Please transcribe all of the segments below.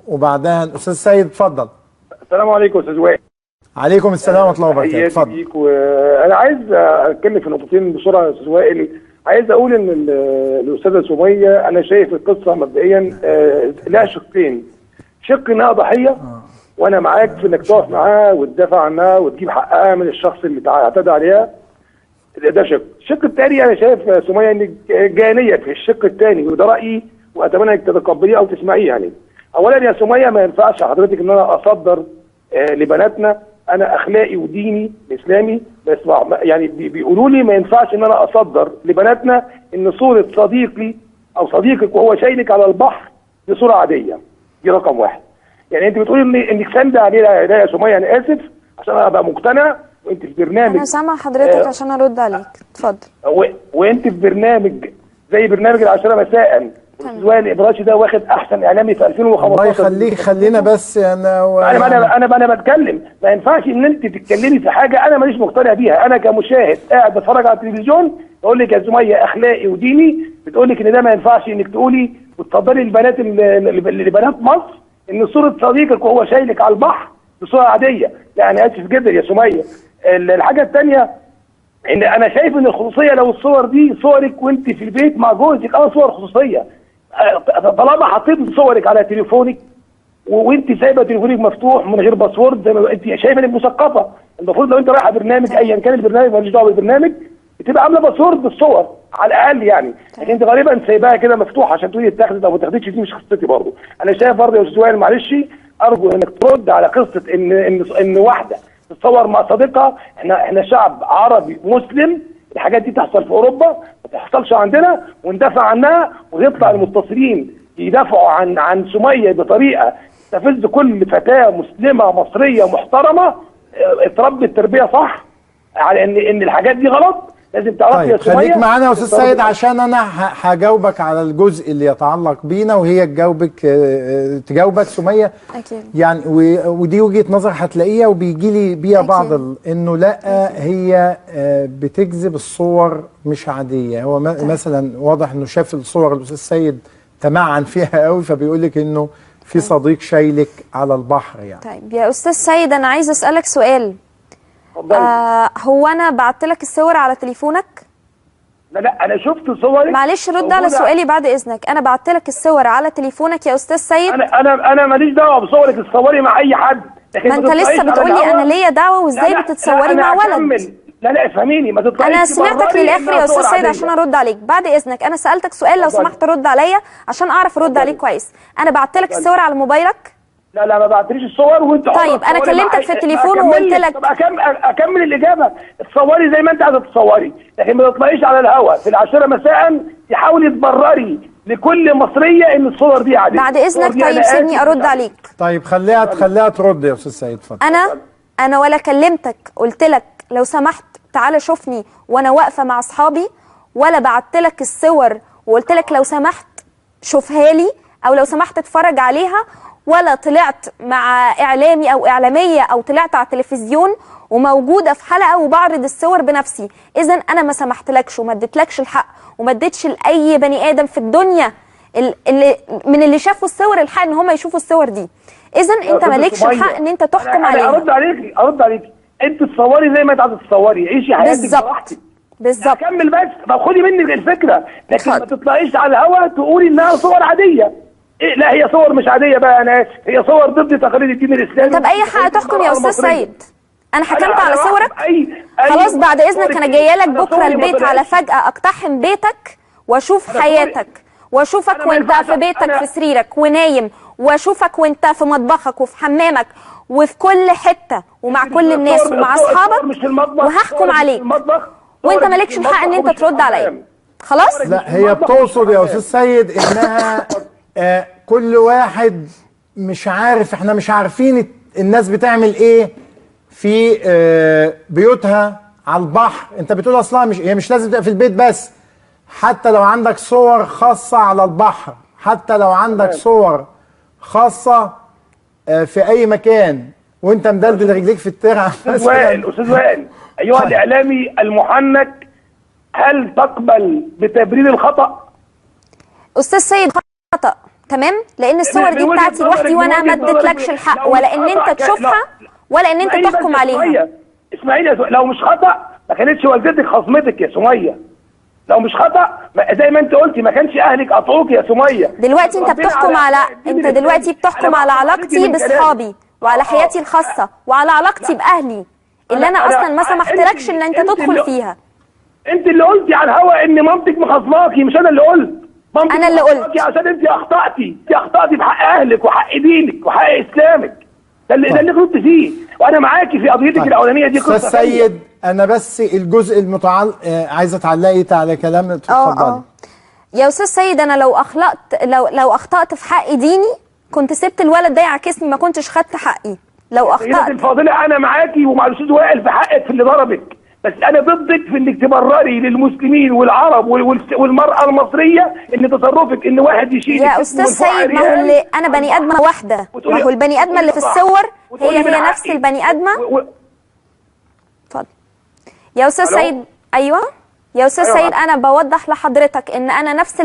وبعدها الاستاذ سيد. اتفضل. السلام عليكم استاذ وائل. عليكم السلام ورحمه الله وبركاته. اتفضل. انا عايز اتكلم في نقطتين بسرعه يا استاذ وائل. عايز اقول ان الاستاذه سميه انا شايف القصه مبدئيا لها شقين. شق انها ضحيه وانا معاك في انك تقف معاها وتدافع عنها وتجيب حقها من الشخص اللي اعتدى عليها. ده شق. الشق الثاني انا شايف سميه انك جانيه في الشق الثاني، وده رايي واتمنى انك تتقبليه او تسمعيه. يعني اولا يا سميه ما ينفعش حضرتك ان انا اصدر لبناتنا. انا اخلاقي وديني الاسلامي بس يعني بيقولوا لي ما ينفعش ان انا اصدر لبناتنا ان صوره صديقي او صديقك وهو شايلك على البحر دي صوره عاديه. دي رقم واحد. يعني انت بتقولي انك ساندة عليه يا سميه. انا اسف عشان انا ابقى مقتنع وانت في برنامج. انا سامع حضرتك عشان ارد عليك. اتفضل. وانت في برنامج زي برنامج العاشرة مساء. الاستاذ وائل الابراشي ده واخد احسن اعلامي في 2015. الله يخليك. خلينا بس انا بتكلم. ما ينفعش ان انت تتكلمي في حاجه انا ماليش مقتنع بيها. انا كمشاهد قاعد بتفرج على التلفزيون بقول لك يا سميه اخلاقي وديني بتقول لك ان ده ما ينفعش انك تقولي وتفضلي البنات لبنات مصر ان صوره صديقك وهو شايلك على البحر بصوره عاديه. يعني اسف جدا يا سميه. الحاجه الثانيه ان انا شايف ان الخصوصيه لو الصور دي صورك وانت في البيت مع جوزك صور خصوصيه. طالما حطيت صورك على تليفونك وانت سايبه تليفونك مفتوح من غير باسورد زي ما انت شايفه انك مثقفه. المفروض لو انت رايحه برنامج ايا كان البرنامج ماليش دعوه بالبرنامج بتبقى عامله باسورد بالصور على الاقل يعني. لكن انت غالبا سايباها كده مفتوحه عشان تقولي اتاخدت او ما اتاخدتش. دي مش قصتي برضه. انا شايف برضه يا استاذ وائل معلش ارجو انك ترد على قصه ان واحده تتصور مع صديقها. احنا شعب عربي مسلم. الحاجات دي تحصل في اوروبا ما تحصلش عندنا وندافع عنها. ويطلع المتصلين يدافعوا عن سميه بطريقه تستفز كل فتاه مسلمه مصريه محترمه اتربت تربيه صح على ان الحاجات دي غلط. لازم تعرفي يا سميه. خليك معانا يا استاذ سيد عشان انا هجاوبك على الجزء اللي يتعلق بينا وهي تجاوبك سميه. اكيد. يعني ودي وجهه نظر هتلاقيها وبيجي لي بيها بعض انه لا هي بتجذب الصور مش عاديه. هو مثلا واضح انه شاف الصور الاستاذ سيد تمعن فيها قوي فبيقول لك انه في صديق شايلك على البحر يعني. طيب يا استاذ سيد انا عايز اسالك سؤال. هو انا بعت لك الصور على تليفونك؟ لا انا شفت صورك. معلش رد على سؤالي بعد اذنك. انا بعت لك الصور على تليفونك يا استاذ سيد؟ انا ماليش دعوه بصورك. تصوري مع اي حد. ما انت لسه بتقولي انا ليا دعوه وازاي بتتصوري مع ولد. لا افهميني. ما تطلعيش. انا سمعتك للاخر يا استاذ سيد عشان ارد عليك. بعد اذنك انا سالتك سؤال لو سمحت رد عليا عشان اعرف ارد عليك كويس. انا بعت لك الصور على موبايلك؟ لا ما بعتليش الصور وانت طيب انا كلمتك في التليفون وقلت لك. طب اكمل الاجابه. تصوري زي ما انت عايزه تتصوري لكن ما تطلعيش على الهواء في العاشرة مساء تحاولي تبرري لكل مصريه ان الصور دي عاديه. بعد اذنك طيب سيبني ارد عليك. طيب خليها ترد يا استاذ سيد. اتفضل. انا ولا كلمتك قلت لك لو سمحت تعالى شوفني وانا واقفه مع اصحابي ولا بعت لك الصور وقلت لك لو سمحت شوفها لي او لو سمحت اتفرج عليها ولا طلعت مع اعلامي او اعلاميه او طلعت على التلفزيون وموجوده في حلقه وبعرض الصور بنفسي. اذا انا ما سمحتلكش وما اديتلكش الحق وما اديتش لاي بني ادم في الدنيا اللي شافوا الصور الحق ان هم يشوفوا الصور دي. اذا انت مالكش الحق ان انت تحكم عليها. ارد عليكي. انت تصوري زي ما انت عايزه تصوري. عيشي حياتك براحتك. بالظبط. كمل بس. طب خدي مني الفكره لكن ما تطلعيش على الهواء تقولي انها صور عاديه. لا هي صور مش عاديه بقى. انا اسف. هي صور ضد تقاليد الدين الاسلامي. طب اي حق تحكم يا استاذ سيد؟ انا حكمت على صورك؟ خلاص بعد اذنك انا جايه لك بكره البيت على فجاه اقتحم بيتك واشوف حياتك واشوفك وانت في بيتك في سريرك ونايم واشوفك وانت في مطبخك وفي حمامك وفي كل حته ومع كل الناس ومع اصحابك وهحكم عليك وانت مالكش الحق ان انت ترد عليا. خلاص؟ لا هي بتقصد يا استاذ سيد انها كل واحد مش عارف. احنا مش عارفين الناس بتعمل ايه في بيوتها على البحر. انت بتقول اصلا هي مش لازم تبقى في البيت بس. حتى لو عندك صور خاصة على البحر حتى لو عندك صور خاصة في اي مكان وانت مدلدل رجليك في الترعة. استاذ وائل ايها الاعلامي المحنك هل تقبل بتبرير الخطأ؟ استاذ سيد خطأ تمام، لان الصور دي بتاعتي لوحدي وانا ما اديتلكش الحق ولا ان انت تشوفها ولا ان انت تحكم عليها. اسماعيل لو مش خطا ما كانتش والدتك خصمتك يا سميه. لو مش خطا زي ما انت قلتي ما كانش اهلك قطعوك يا سميه. دلوقتي انت بتحكم على على علاقتي باصحابي وعلى حياتي الخاصه وعلى علاقتي باهلي اللي انا اصلا ما سمحتلكش ان انت تدخل فيها. انت اللي قلتي على الهوا ان مامتك مخصماكي، مش انا اللي قلت. انا اللي قلت عشان انت اخطاتي في حق اهلك وحق دينك وحق اسلامك. ده اللي غلطت فيه، وانا معاكي في قضيتك الاولانيه دي. قصه استاذ سيد انا بس الجزء المتعلق عايزه تعلقي على كلام اتفضلي. يا استاذ سيد انا لو اخطات في حق ديني كنت سبت الولد ده يعاكسني، ما كنتش خدت حقي. لو اخطات الفاضله انا معاكي ومع الاستاذ وائل في حقك في اللي ضربك، بس انا ضدك في انك تبرري للمسلمين والعرب والمراه المصريه ان تصرفك ان واحد يشيل. يا استاذ سيد ما هو اللي انا بني ادمه واحده، ما هو البني ادمه اللي في الصور هي نفس البني ادمه. اتفضل يا استاذ سيد. ايوه يا استاذ سيد انا بوضح لحضرتك ان انا نفس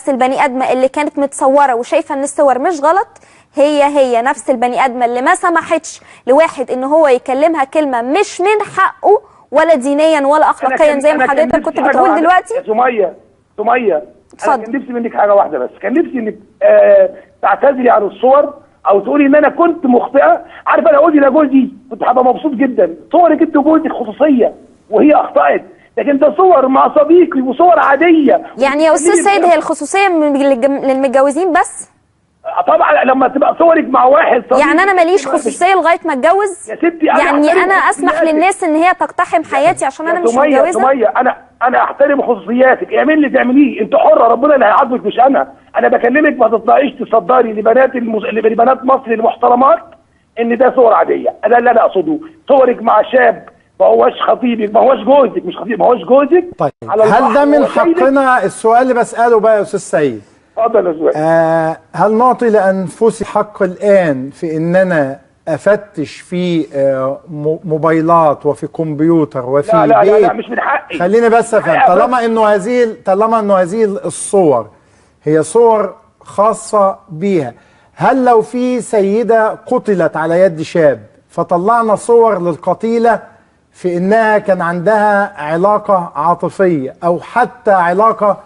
البني ادمه اللي كانت متصوره وشايفه ان الصور مش غلط، هي نفس البني ادمه اللي ما سمحتش لواحد ان هو يكلمها كلمه مش من حقه ولا دينيا ولا اخلاقيا زي ما حضرتك كنت بتقول دلوقتي. يا سميه انا كان نفسي منك حاجه واحده بس، كان نفسي انك تعتذري عن الصور او تقولي ان انا كنت مخطئه. عارفه لو قلتي لجوزي كنت هبقى مبسوط جدا. صورك انت وجوزك خصوصيه وهي اخطات، لكن ده صور مع صديقي وصور عاديه. يعني يا استاذ سيد هي الخصوصيه للمتجوزين بس؟ طبعا لما تبقى صورك مع واحد صديق. يعني انا ماليش خصوصيه لغايه ما اتجوز؟ يا ستي يعني انا اسمح للناس ان هي تقتحم حياتي عشان انا مش متجوزه؟ سمية انا احترم خصوصياتك، اعملي اللي تعمليه، انت حره، ربنا اللي هيعاقبك مش انا بكلمك ما تطلعيش تصدري لبنات مصر المحترمات ان ده صور عاديه. ده اللي انا اقصده. صورك مع شاب ما هوش خطيبك، ما هوش جوزك، مش خطيبك، ما هوش جوزك. طيب هل ده من حقنا؟ السؤال اللي بساله بقى يا استاذ سيد، اتفضل يا استاذ. هل نعطي لانفسي حق الان في ان انا افتش في موبايلات وفي كمبيوتر وفي بيت؟ لا مش من حقي. خليني بس افهم، طالما انه هذه الصور هي صور خاصه بيها، هل لو في سيده قتلت على يد شاب فطلعنا صور للقتيله في انها كان عندها علاقه عاطفيه او حتى علاقه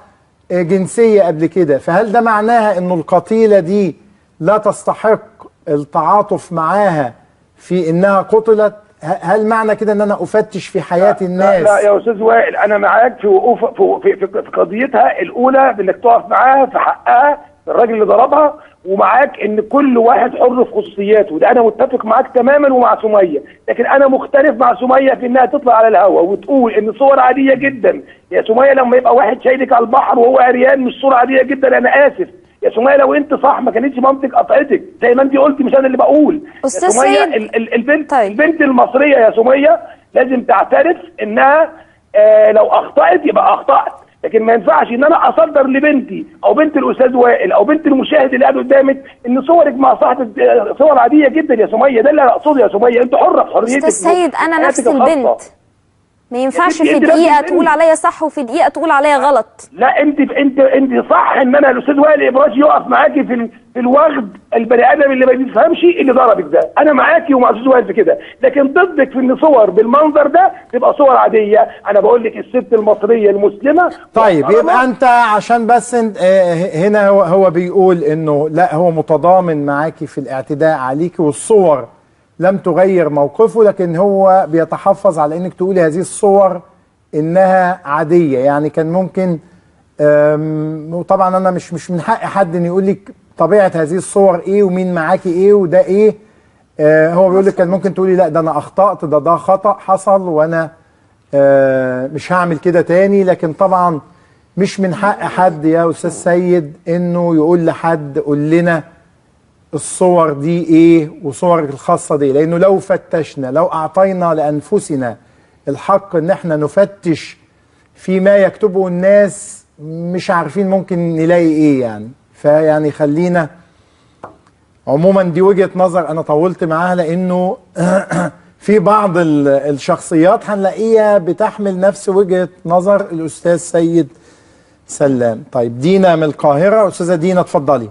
جنسيه قبل كده، فهل ده معناها انه القتيله دي لا تستحق التعاطف معاها في انها قتلت؟ هل معنى كده ان انا افتش في حياه الناس؟ لا يا استاذ وائل انا معاك في وقوف في قضيتها الاولى بانك تقف معاها في حقها الراجل اللي ضربها، ومعاك ان كل واحد حر في خصوصياته، ده انا متفق معاك تماما ومع سميه، لكن انا مختلف مع سميه في انها تطلع على الهواء وتقول ان صور عاديه جدا. يا سميه لما يبقى واحد شايلك على البحر وهو عريان مش صوره عاديه جدا، انا اسف يا سميه لو انت صح ما كانتش مامتك قطعتك زي ما انت قلتي، مش انا اللي بقول. استاذ سيد البنت المصريه يا سميه لازم تعترف انها لو اخطات يبقى اخطات، لكن ما ينفعش ان انا اصدر لبنتي او بنت الاستاذ وائل او بنت المشاهد اللي قاعد قدامك ان صورك مع صاحبك صور عاديه جدا يا سميه. ده اللي انا اقصده يا سميه، انت حره في حريتك. استاذ سيد انا نفس البنت، ما ينفعش في دقيقه تقول عليا صح وفي دقيقه تقول عليا غلط. لا انت صح ان انا الاستاذ وائل ابراج يقف معاكي في الوغد البني ادم اللي ما بيفهمش اللي ضربك ده، انا معاكي ومع الاستاذ وائل في كده، لكن ضدك في ان صور بالمنظر ده تبقى صور عاديه. انا بقول لك الست المصريه المسلمه. طيب يبقى انت عشان بس هنا هو بيقول انه لا هو متضامن معاكي في الاعتداء عليكي والصور لم تغير موقفه، لكن هو بيتحفظ على انك تقولي هذه الصور انها عاديه. يعني كان ممكن وطبعا انا مش من حق حد ان يقول لك طبيعه هذه الصور ايه ومين معاكي ايه وده ايه. هو بيقول لك كان ممكن تقولي لا ده انا اخطات، ده خطا حصل وانا مش هعمل كده تاني، لكن طبعا مش من حق حد يا استاذ سيد انه يقول لحد قول لنا الصور دي ايه وصورك الخاصه دي، لانه لو فتشنا، لو اعطينا لانفسنا الحق ان احنا نفتش فيما يكتبه الناس مش عارفين ممكن نلاقي ايه يعني. فيعني خلينا عموما دي وجهه نظر انا طولت معاها، لانه في بعض الشخصيات هنلاقيها بتحمل نفس وجهه نظر الاستاذ سيد سلام. طيب دينا من القاهرة، أستاذة دينا اتفضلي.